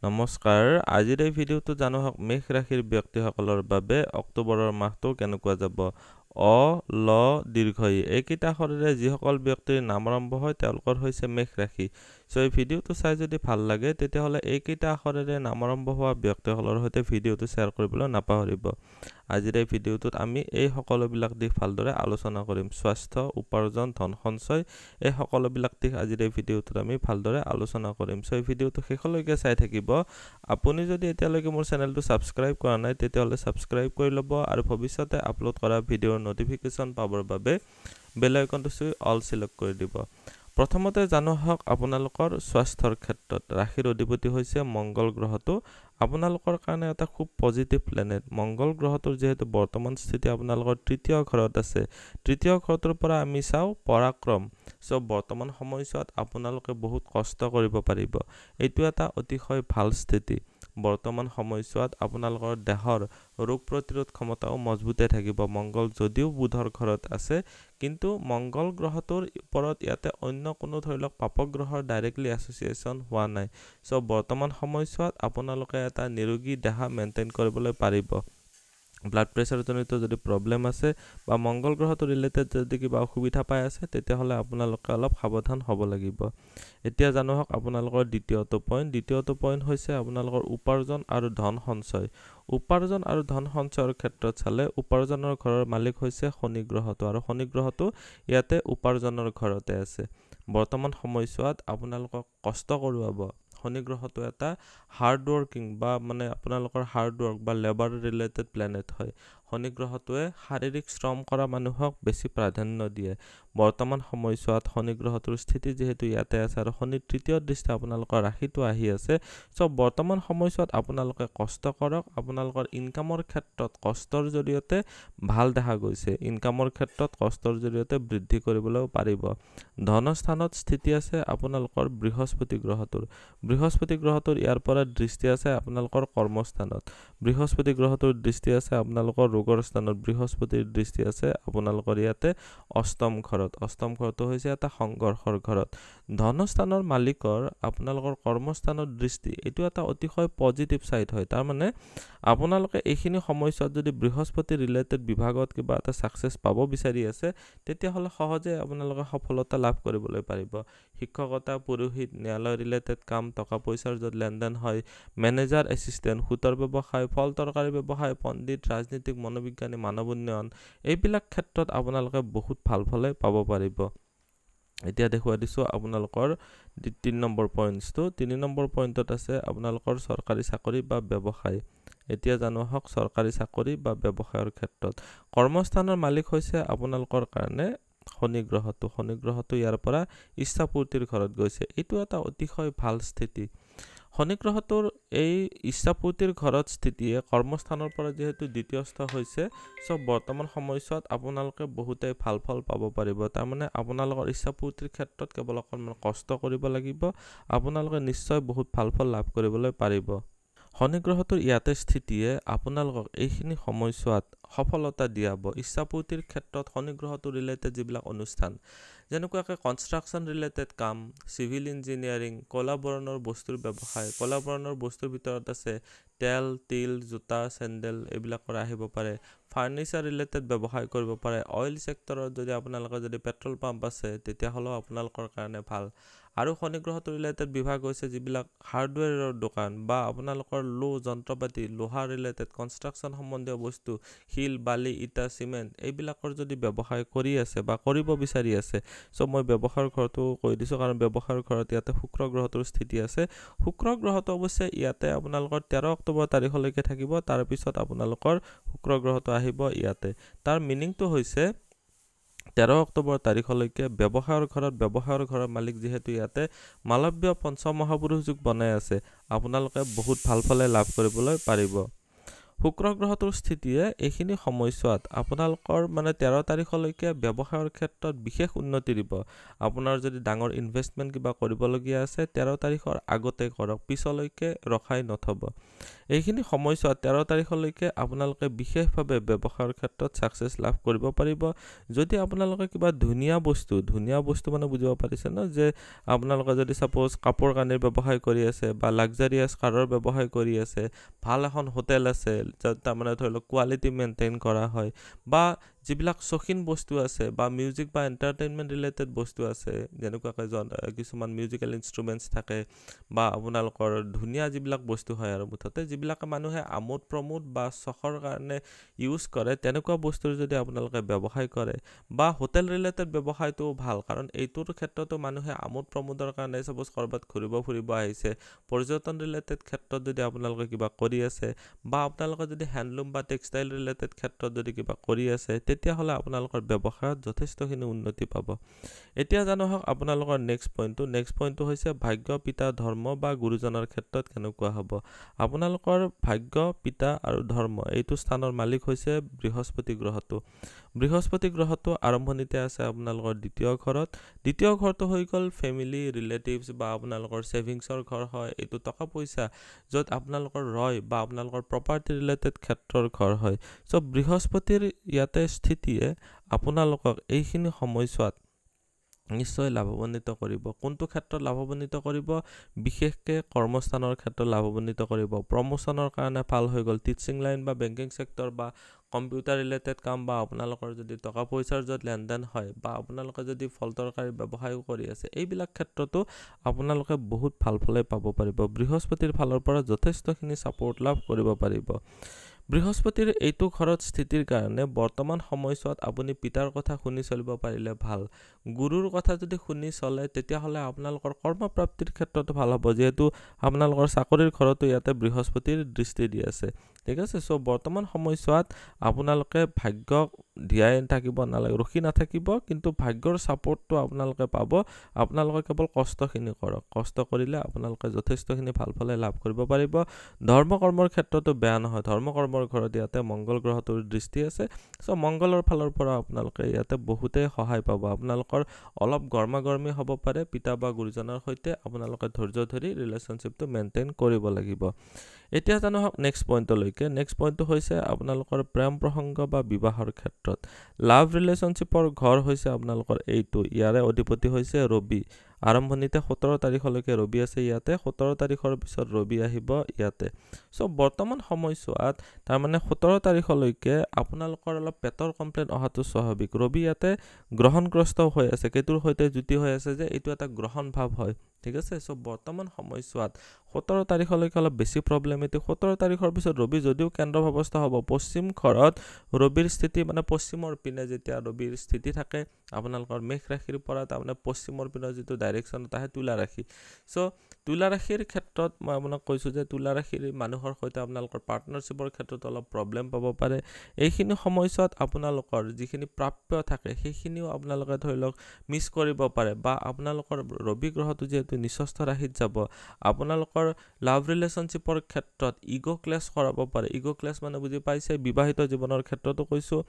নমস্কাৰ আজিৰ এই ভিডিওটো জানো হক মেঘ ৰাশিৰ ব্যক্তিসকলৰ বাবে অক্টোবৰৰ মাহটো কেনেকুৱা যাব অ ল দীৰ্ঘই এইকেইটা আখৰেৰে যিসকল ব্যক্তিৰ নাম আৰম্ভ হয় তেওঁলোকৰ হৈছে মেঘ ৰাশি সো এই ভিডিওটো চাই যদি ভাল লাগে তেতিয়াহলে এইকেইটা আখৰেৰে নাম আৰম্ভ হোৱা ব্যক্তিসকলৰ সৈতে ভিডিওটো শেয়াৰ কৰিবলৈ নাপাহৰিব আজিৰ এই ভিডিওটোত আমি এই সকলোবিলাক দিশ ভালদৰে আলোচনা কৰিম স্বাস্থ্য উপাৰ্জন ধন সঞ্চয় এই সকলোবিলাক দিশ আজিৰ এই ভিডিওটোত আমি ভালদৰে আলোচনা কৰিম সো এই ভিডিওটো শেষলৈকে চাই থাকিব আপুনি যদি এতিয়ালৈকে মোৰ চেনেলটো সাবস্ক্ৰাইব কৰা নাই তেতিয়াহলে সাবস্ক্ৰাইব কৰি লব আৰু ভৱিষ্যতে আপলোড কৰা ভিডিওৰ নোটিফিকেশন পাবৰ বাবে বেল আইকনটো চুই অল সিলেক্ট কৰি দিব প্ৰথমতে জানো হক আপোনালোকৰ স্বাস্থ্যৰ ক্ষেত্ৰত ৰাশিৰ অধিপতি হৈছে মংগল গ্ৰহটো আপোনালোকৰ কাৰণে এটা খুব পজিটিভ প্লেনেট মংগল গ্ৰহটোৰ যেহেতু বৰ্তমান স্থিতি আপোনালোকৰ তৃতীয় ঘৰত আছে তৃতীয় ঘৰটোৰ পৰা আমি চাও পৰাক্ৰম সো বৰ্তমান সময়ছোৱাত আপোনালোকে বহুত কষ্ট কৰিব পাৰিব এইটো এটা অতিশয় ভাল স্থিতি বৰ্তমান সময়ছোৱাত আপোনালোকৰ দেহৰ ৰোগ প্ৰতিৰোধ ক্ষমতাও মজবুতে থাকিব মংগল যদিও বুধৰ ঘৰত আছে কিন্তু মংগল গ্ৰহটোৰ ওপৰত ইয়াতে অন্য কোনো ধৰিলক পাপক গ্ৰহৰ ডাইৰেক্টলি এছ'চিয়েচন হোৱা নাই সো বৰ্তমান সময়ছোৱাত আপোনালোকে এটা নিৰোগী দেহা মেইনটেইন কৰিবলৈ পাৰিব ব্লাড প্ৰেছাৰ জনিত যদি প্ৰবলেম আছে বা মংগল গ্ৰহটো ৰিলেটেড যদি কিবা অসুবিধা পাই আছে তেতিয়াহলে আপোনালোকে অলপ সাৱধান হ'ব লাগিব এতিয়া জানো হক আপোনালোকৰ দ্বিতীয়টো পইণ্ট হৈছে আপোনালোকৰ উপাৰ্জন আৰু ধন সঞ্চয় উপাৰ্জন আৰু ধন সঞ্চয়ৰ ক্ষেত্ৰত চালে উপাৰ্জনৰ ঘৰৰ মালিক হৈছে শনি গ্ৰহটো আৰু শনি গ্ৰহটো ইয়াতে উপাৰ্জনৰ ঘৰতে আছে বৰ্তমান সময়ছোৱাত আপোনালোকক কষ্ট কৰোৱাব শনি গ্ৰহটো এটা হাৰ্ড ওয়াৰ্কিং বা মানে আপোনালোকৰ হাৰ্ড ওয়াৰ্ক বা লেবাৰ ৰিলেটেড প্লেনেট হয় শনি গ্ৰহটোৱে শাৰীৰিক শ্ৰম কৰা মানুহক বেছি প্ৰাধান্য দিয়ে বৰ্তমান সময়ছোৱাত শনি গ্ৰহটোৰ স্থিতি যেহেতু ইয়াতে আছে আৰু শনি তৃতীয় দৃষ্টি আপোনালোকৰ ৰাশিটো আহি আছে সব বৰ্তমান সময়ছোৱাত আপোনালোকে কষ্ট কৰক আপোনালোকৰ ইনকামৰ ক্ষেত্ৰত কষ্টৰ জৰিয়তে ভাল দেখা গৈছে ইনকামৰ ক্ষেত্ৰত কষ্টৰ জৰিয়তে বৃদ্ধি কৰিবলৈ পাৰিব ধনস্থানত স্থিতি আছে আপোনালোকৰ বৃহস্পতি গ্ৰহটোৰ ইয়াৰ পৰা দৃষ্টি আছে আপোনালোকৰ কৰ্মস্থানত বৃহস্পতি গ্ৰহটোৰ দৃষ্টি আছে আপোনালোকৰ ৰোগৰ স্থানত বৃহস্পতিৰ দৃষ্টি আছে আপোনালোকৰ ইয়াতে অষ্টম ঘৰটো হৈছে এটা সংঘৰ্ষৰ ঘৰত ধনস্থানৰ মালিকৰ আপোনালোকৰ কৰ্মস্থানৰ দৃষ্টি এটো এটা অতিশয় পজিটিভ সাইড হয় তাৰ মানে আপোনালোকে এইখিনি সময়ছোৱাত যদি বৃহস্পতি ৰিলেটেড বিভাগত কিবা এটা সাকসেস পাব বিচাৰি আছে তেতিয়াহলে সহজে আপোনালোকে সফলতা লাভ কৰিবলৈ পাৰিব শিক্ষকতা পুৰোহিত ন্যায়ালয় ৰিলেটেড কাম টকা পইচাৰ যত লেনদেন হয় মেনেজাৰ এসিস্টেন্ট হুতৰ ব্যৱসায় ফল তৰকাৰী ব্যৱসায় পণ্ডিত ৰাজনীতিক মনোবিজ্ঞানী মানৱ উন্নয়ন এইবিলাক ক্ষেত্ৰত আপোনালোকে বহুত ভাল ফলে পাব পাৰিব এতিয়া দেখুৱা দিছো আপোনালোকৰ 3 নম্বৰ পইণ্টটো 3 নম্বৰ পইণ্টত আছে আপোনালোকৰ চৰকাৰী চাকৰি বা ব্যৱসায় এতিয়া জানো হক চৰকাৰী চাকৰি বা ব্যৱসায়ৰ ক্ষেত্ৰত কৰ্মস্থানৰ মালিক হৈছে আপোনালোকৰ কাৰণে শনি গ্ৰহটো ইয়াৰ পৰা ইচ্ছাপূৰ্তিৰ ঘৰত গৈছে এটো এটা অতিশয় ভাল স্থিতি শনি গ্ৰহটোৰ এই ইচ্ছাপূৰ্তিৰ ঘৰত স্থিতিয়ে কৰ্মস্থানৰ পৰা যেহেতু দ্বিতীয়স্থ হৈছে সব বৰ্তমান সময়ছোৱাত আপোনালোকে বহুতে ভাল ফল পাব পাৰিব তাৰ মানে আপোনালোকৰ ইচ্ছাপূৰ্তিৰ ক্ষেত্ৰত কেৱল অকমান কষ্ট কৰিব লাগিব আপোনালোকে নিশ্চয় বহুত ভাল ফল লাভ কৰিবলৈ পাৰিব শনি গ্ৰহটোৰ ইয়াতে স্থিতিয়ে আপোনালোকক এইখিনি সময়ছোৱাত সফলতা দিয়াব ইচ্ছাপূৰ্তিৰ ক্ষেত্ৰত শনি গ্ৰহটো ৰিলেটেড যিবিলাক অনুষ্ঠান যেনেকুৱাকৈ কনষ্ট্ৰাকচন ৰিলেটেড কাম সিভিল ইঞ্জিনিয়াৰিং কলাবৰণৰ বস্তুৰ ব্যৱসায় কলাবৰণৰ বস্তুৰ ভিতৰত আছে তেল তিল জোতা চেন্ডেল এইবিলাক কৰা আহিব পাৰে ফাৰ্নিচাৰ ৰিলেটেড ব্যৱসায় কৰিব পাৰে অইল সেক্টৰত যদি আপোনালোকৰ যদি পেট্ৰল পাম্প আছে তেতিয়া হলো আপোনালোকৰ কাৰণে ভাল আৰু শনি গ্ৰহটো ৰিলেটেড বিভাগ হৈছে যিবিলাক হাৰ্ডৱেৰৰ দোকান বা আপোনালোকৰ লো যন্ত্ৰপাতি লোহা ৰিলেটেড কনষ্ট্ৰাকচন সম্বন্ধীয় বস্তু শিল বালি ইটা সিমেন্ট এইবিলাকৰ যদি ব্যৱসায় কৰি আছে বা কৰিব বিচাৰি আছে সো মই ব্যৱসায়ৰ ঘৰটো কৈ দিছো কাৰণ ব্যৱসায়ৰ ঘৰত ইয়াতে শুক্ৰ গ্ৰহটোৰ স্থিতি আছে শুক্ৰ গ্ৰহটো অৱশ্যে ইয়াতে আপোনালোকৰ 13 অক্টোবৰ তাৰিখলৈকে থাকিব তাৰ পিছত আপোনালোকৰ শুক্ৰ গ্ৰহটো আহিব ইয়াতে তাৰ মিনিংটো হৈছে 13 অক্টোবৰ তাৰিখলৈকে ব্যৱসায়ৰ ঘৰৰ মালিক যেহেতু ইয়াতে মালব্য পঞ্চম মহাপুৰুষ যুগ বনাই আছে আপোনালোকে বহুত ভাল ফলে লাভ কৰিবলৈ পাৰিব শুক্ৰ গ্ৰহটোৰ স্থিতিয়ে এইখিনি সময়ছোৱাত আপোনালোকৰ মানে 13 তাৰিখলৈকে ব্যৱসায়ৰ ক্ষেত্ৰত বিশেষ উন্নতি দিব। আপোনাৰ যদি ডাঙৰ ইনভেষ্টমেণ্ট কিবা কৰিবলগীয়া আছে 13 তাৰিখৰ আগতে কৰক, পিছলৈকে ৰখাই নথব। এইখিনি সময়ছোৱাত 13 তাৰিখলৈকে আপোনালোকে বিশেষভাৱে ব্যৱসায়ৰ ক্ষেত্ৰত ছাকচেছ লাভ কৰিব পাৰিব। যদি আপোনালোকে কিবা ধুনীয়া বস্তু মানে বুজিব পাৰিছে ন, যে আপোনালোকে যদি সাপোজ কাপোৰ কানিৰ ব্যৱসায় কৰি আছে বা লাক্সাৰিয়াছ কাৰৰ ব্যৱসায় কৰি আছে, ভাল এখন হোটেল আছে য'ত তাৰমানে ধৰি লওক কোৱালিটি মেইনটেইন কৰা হয়, বা যিবিলাক চখিন বস্তু আছে বা মিউজিক বা এণ্টাৰটেইনমেণ্ট ৰিলেটেড বস্তু আছে, যেনেকুৱাকৈ কিছুমান মিউজিকেল ইনষ্ট্ৰুমেণ্টছ থাকে বা আপোনালোকৰ ধুনীয়া যিবিলাক বস্তু হয় আৰু মুঠতে যিবিলাকে মানুহে আমোদ প্ৰমোদ বা চখৰ কাৰণে ইউজ কৰে, তেনেকুৱা বস্তুৰ যদি আপোনালোকে ব্যৱসায় কৰে বা হোটেল ৰিলেটেড ব্যৱসায়টোও ভাল, কাৰণ এইটোৰ ক্ষেত্ৰতো মানুহে আমোদ প্ৰমোদৰ কাৰণে সাপোজ ক'ৰবাত ঘূৰিব ফুৰিব আহিছে, পৰ্যটন ৰিলেটেড ক্ষেত্ৰত যদি আপোনালোকে কিবা কৰি আছে বা আপোনালোকে যদি হেণ্ডলুম বা টেক্সটাইল ৰিলেটেড ক্ষেত্ৰত যদি কিবা কৰি আছে, তেতিয়াহ'লে আপোনালোকৰ ব্যৱসায়ত যথেষ্টখিনি উন্নতি পাব। এতিয়া জানো হওক আপোনালোকৰ নেক্সট পইণ্টটো হৈছে ভাগ্য, পিতা, ধৰ্ম বা গুৰুজনৰ ক্ষেত্ৰত কেনেকুৱা হ'ব। আপোনালোকৰ ভাগ্য, পিতা আৰু ধৰ্ম এইটো স্থানৰ মালিক হৈছে বৃহস্পতি গ্ৰহটো। বৃহস্পতি গ্ৰহটো আৰম্ভণিতে আছে আপোনালোকৰ দ্বিতীয় ঘৰত। দ্বিতীয় ঘৰটো হৈ গ'ল ফেমিলি, ৰিলেটিভছ বা আপোনালোকৰ ছেভিংছৰ ঘৰ হয়, এইটো টকা পইচা য'ত আপোনালোকৰ ৰয় বা আপোনালোকৰ প্ৰপাৰ্টি ৰিলেটেড ক্ষেত্ৰৰ ঘৰ হয়। চ' বৃহস্পতিৰ ইয়াতে স্থিতিয়ে আপোনালোকক এইখিনি সময়ছোৱাত নিশ্চয় লাভৱান্বিত কৰিব। কোনটো ক্ষেত্ৰত লাভৱান্বিত কৰিব? বিশেষকৈ কৰ্মস্থানৰ ক্ষেত্ৰত লাভৱান্বিত কৰিব। প্ৰমোশ্যনৰ কাৰণে ভাল হৈ গ'ল, টিচিং লাইন বা বেংকিং ছেক্টৰ বা কম্পিউটাৰ ৰিলেটেড কাম বা আপোনালোকৰ যদি টকা পইচাৰ য'ত লেনদেন হয় বা আপোনালোকে যদি ফলতৰকাৰী ব্যৱসায়ো কৰি আছে, এইবিলাক ক্ষেত্ৰতো আপোনালোকে বহুত ভাল ফলে পাব পাৰিব। বৃহস্পতিৰ ফালৰ পৰা যথেষ্টখিনি ছাপোৰ্ট লাভ কৰিব পাৰিব। বৃহস্পতিৰ এইটো ঘৰত স্থিতিৰ কাৰণে বৰ্তমান সময়ছোৱাত আপুনি পিতাৰ কথা শুনি চলিব পাৰিলে ভাল। গুৰুৰ কথা যদি শুনি চলে তেতিয়াহ'লে আপোনালোকৰ কৰ্মপ্ৰাপ্তিৰ ক্ষেত্ৰতো ভাল হ'ব, যিহেতু আপোনালোকৰ চাকৰিৰ ঘৰতো ইয়াতে বৃহস্পতিৰ দৃষ্টি দি আছে। ঠিক আছে, চ' বৰ্তমান সময়ছোৱাত আপোনালোকে ভাগ্যক ধিয়াই থাকিব নালাগে, ৰখি নাথাকিব, কিন্তু ভাগ্যৰ ছাপোৰ্টটো আপোনালোকে পাব। আপোনালোকে কেৱল কষ্টখিনি কৰক, কষ্ট কৰিলে আপোনালোকে যথেষ্টখিনি ভাল ফলে লাভ কৰিব পাৰিব। ধৰ্ম কৰ্মৰ ক্ষেত্ৰতো বেয়া নহয়, ধৰ্ম কৰ্মৰ ঘৰত ইয়াতে মংগল গ্ৰহটোৰ দৃষ্টি আছে। চ' মংগলৰ ফালৰ পৰা আপোনালোকে ইয়াতে বহুতেই সহায় পাব। আপোনালোকৰ অলপ গৰমাগৰমি হ'ব পাৰে পিতা বা গুৰুজনৰ সৈতে, আপোনালোকে ধৈৰ্য ধৰি ৰিলেশ্যনশ্বিপটো মেইনটেইন কৰিব লাগিব। এতিয়া জানো হওক নেক্সট পইণ্টলৈকে। নেক্সট পইণ্টটো হৈছে আপোনালোকৰ প্ৰেম প্ৰসংগ বা বিবাহৰ ক্ষেত্ৰত। লাভ ৰিলেশ্যনশ্বিপৰ ঘৰ হৈছে আপোনালোকৰ এইটো, ইয়াৰে অধিপতি হৈছে ৰবি। আৰম্ভণিতে 17 তাৰিখলৈকে ৰবি আছে ইয়াতে, 17 তাৰিখৰ পিছত ৰবি আহিব ইয়াতে। চ' বৰ্তমান সময়ছোৱাত তাৰমানে 17 তাৰিখলৈকে আপোনালোকৰ অলপ পেটৰ কমপ্লেইন অহাটো স্বাভাৱিক। ৰবি ইয়াতে গ্ৰহণগ্ৰস্ত হৈ আছে, কেতুৰ সৈতে যুতি হৈ আছে যে এইটো এটা গ্ৰহণ ভাৱ হয়। ঠিক আছে, চ' বৰ্তমান সময়ছোৱাত 17 তাৰিখলৈকে অলপ বেছি প্ৰব্লেমেটিক। 17 তাৰিখৰ পিছত ৰবি যদিও কেন্দ্ৰভাৱস্থ হ'ব, পশ্চিম ঘৰত ৰবিৰ স্থিতি মানে পশ্চিমৰ পিনে যেতিয়া ৰবিৰ স্থিতি থাকে আপোনালোকৰ মেষ ৰাশিৰ পৰা, তাৰমানে পশ্চিমৰ পিনৰ যিটো ডাইৰেকশ্যনত আহে তুলা ৰাশি। চ' তুলা ৰাশিৰ ক্ষেত্ৰত মই আপোনাক কৈছোঁ যে তুলা ৰাশিৰ মানুহৰ সৈতে আপোনালোকৰ পাৰ্টনাৰশ্বিপৰ ক্ষেত্ৰত অলপ প্ৰব্লেম পাব পাৰে। এইখিনি সময়ছোৱাত আপোনালোকৰ যিখিনি প্ৰাপ্য থাকে সেইখিনিও আপোনালোকে ধৰি লওক মিছ কৰিব পাৰে, বা আপোনালোকৰ ৰবি গ্ৰহটো যিহেতু নিচস্থ ৰাশিত যাব, আপোনালোকৰ লাভ ৰিলেশ্যনশ্বিপৰ ক্ষেত্ৰত ইগ' ক্লেছ কৰাব পাৰে। ইগ' ক্লেছ মানে বুজি পাইছে, বিবাহিত জীৱনৰ ক্ষেত্ৰতো কৈছোঁ।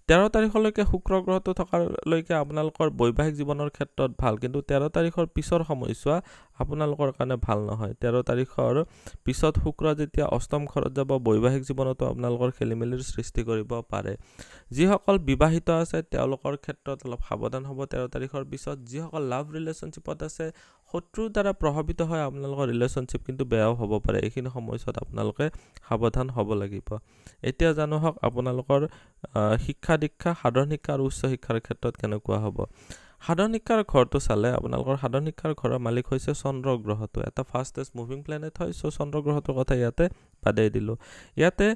13 তাৰিখলৈকে শুক্ৰ গ্ৰহটো থকালৈকে আপোনালোকৰ বৈবাহিক জীৱনৰ ক্ষেত্ৰত ভাল, কিন্তু 13 তাৰিখৰ পিছৰ সময়ছোৱা আপোনালোকৰ কাৰণে ভাল নহয়। 13 তাৰিখৰ পিছত শুক্ৰ যেতিয়া অষ্টম ঘৰত যাব, বৈবাহিক জীৱনতো আপোনালোকৰ খেলিমেলিৰ সৃষ্টি কৰিব পাৰে। যিসকল বিবাহিত আছে তেওঁলোকৰ ক্ষেত্ৰত অলপ সাৱধান হ'ব 13 তাৰিখৰ পিছত। যিসকল লাভ ৰিলেশ্যনশ্বিপত আছে, শত্ৰুৰ দ্বাৰা প্ৰভাৱিত হয় আপোনালোকৰ ৰিলেশ্যনশ্বিপ কিন্তু বেয়াও হ'ব পাৰে। এইখিনি সময়ছোৱাত আপোনালোকে সাৱধান হ'ব লাগিব। এতিয়া জানো হওক আপোনালোকৰ শিক্ষা দীক্ষা, সাধাৰণ শিক্ষা আৰু উচ্চ শিক্ষাৰ ক্ষেত্ৰত কেনেকুৱা হ'ব। সাধাৰণ শিক্ষাৰ ঘৰটো চালে আপোনালোকৰ সাধাৰণ শিক্ষাৰ ঘৰৰ মালিক হৈছে চন্দ্ৰ গ্ৰহটো, এটা ফাষ্টেষ্ট মুভিং প্লেনেট হয়। চ' চন্দ্ৰ গ্ৰহটোৰ কথা ইয়াতে বাদেই দিলোঁ। ইয়াতে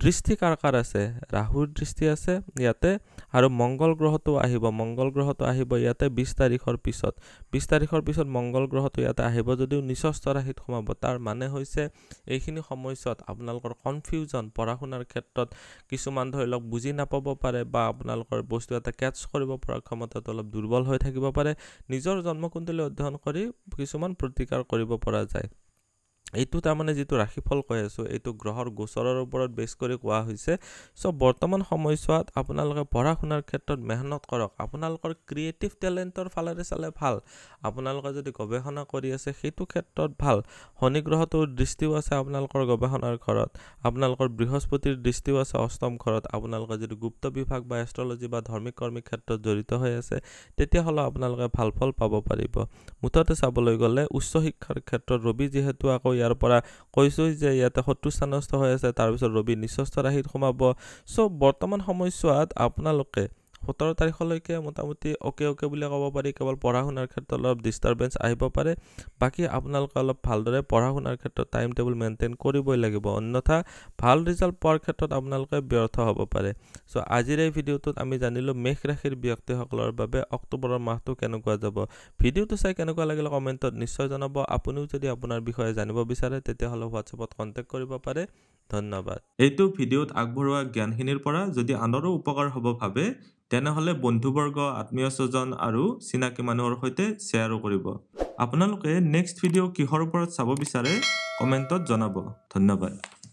দৃষ্টি কাৰ কাৰ আছে, ৰাহুৰ দৃষ্টি আছে ইয়াতে, আৰু মংগল গ্ৰহটো আহিব। মংগল গ্ৰহটো আহিব ইয়াতে 20 তাৰিখৰ পিছত। 20 তাৰিখৰ পিছত মংগল গ্ৰহটো ইয়াতে আহিব, যদিও নিচস্থ ৰাশিত সোমাব। তাৰ মানে হৈছে এইখিনি সময়ছোৱাত আপোনালোকৰ কনফিউজন, পঢ়া শুনাৰ ক্ষেত্ৰত কিছুমান ধৰি লওক বুজি নাপাব পাৰে, বা আপোনালোকৰ বস্তু এটা কেটছ কৰিব পৰা ক্ষমতাটো অলপ দুৰ্বল হৈ থাকিব পাৰে। নিজৰ জন্মকুণ্ডলী অধ্যয়ন কৰি কিছুমান প্ৰতিকাৰ কৰিব পৰা যায়। এইটো তাৰমানে যিটো ৰাশিফল কৈ আছোঁ এইটো গ্ৰহৰ গোচৰৰ ওপৰত বেছ কৰি কোৱা হৈছে চ' বৰ্তমান সময়ছোৱাত আপোনালোকে পঢ়া শুনাৰ ক্ষেত্ৰত মেহনত কৰক আপোনালোকৰ ক্ৰিয়েটিভ টেলেণ্টৰ ফালেৰে চালে ভাল আপোনালোকে যদি গৱেষণা কৰি আছে সেইটো ক্ষেত্ৰত ভাল শনি গ্ৰহটোৰ দৃষ্টিও আছে আপোনালোকৰ গৱেষণাৰ ঘৰত আপোনালোকৰ বৃহস্পতিৰ দৃষ্টিও আছে অষ্টম ঘৰত আপোনালোকে যদি গুপ্ত বিভাগ বা এষ্ট্ৰলজি বা ধৰ্মিক কৰ্মী ক্ষেত্ৰত জড়িত হৈ আছে তেতিয়াহ'লে আপোনালোকে ভাল ফল পাব পাৰিব মুঠতে চাবলৈ গ'লে উচ্চ শিক্ষাৰ ক্ষেত্ৰত ৰবি যিহেতু আকৌ ইয়াৰ পৰা কৈছোঁ যে ইয়াতে শত্ৰু স্থানস্থ হৈ আছে তাৰপিছত ৰবি নিচস্থ ৰাশিত সোমাব চ' বৰ্তমান সময়ছোৱাত আপোনালোকে 17 তাৰিখলৈকে মোটামুটি অকে বুলি ক'ব পাৰি কেৱল পঢ়া শুনাৰ ক্ষেত্ৰত অলপ ডিষ্টাৰবেন্স আহিব পাৰে বাকী আপোনালোকে অলপ ভালদৰে পঢ়া শুনাৰ ক্ষেত্ৰত টাইম টেবুল মেইনটেইন কৰিবই লাগিব অন্যথা ভাল ৰিজাল্ট পোৱাৰ ক্ষেত্ৰত আপোনালোকে ব্যৰ্থ হ'ব পাৰে চ' আজিৰ এই ভিডিঅ'টোত আমি জানিলোঁ মেষ ৰাশিৰ ব্যক্তিসকলৰ বাবে অক্টোবৰৰ মাহটো কেনেকুৱা যাব ভিডিঅ'টো চাই কেনেকুৱা লাগিলে কমেণ্টত নিশ্চয় জনাব আপুনিও যদি আপোনাৰ বিষয়ে জানিব বিচাৰে তেতিয়াহ'লে হোৱাটছএপত কণ্টেক্ট কৰিব পাৰে ধন্যবাদ এইটো ভিডিঅ'ত আগবঢ়োৱা জ্ঞানখিনিৰ পৰা যদি আনৰো উপকাৰ হ'ব ভাবে তেনেহ'লে বন্ধুবৰ্গ আত্মীয় স্বজন আৰু চিনাকি মানুহৰ সৈতে শ্বেয়াৰো কৰিব আপোনালোকে নেক্সট ভিডিঅ' কিহৰ ওপৰত চাব বিচাৰে কমেণ্টত জনাব ধন্যবাদ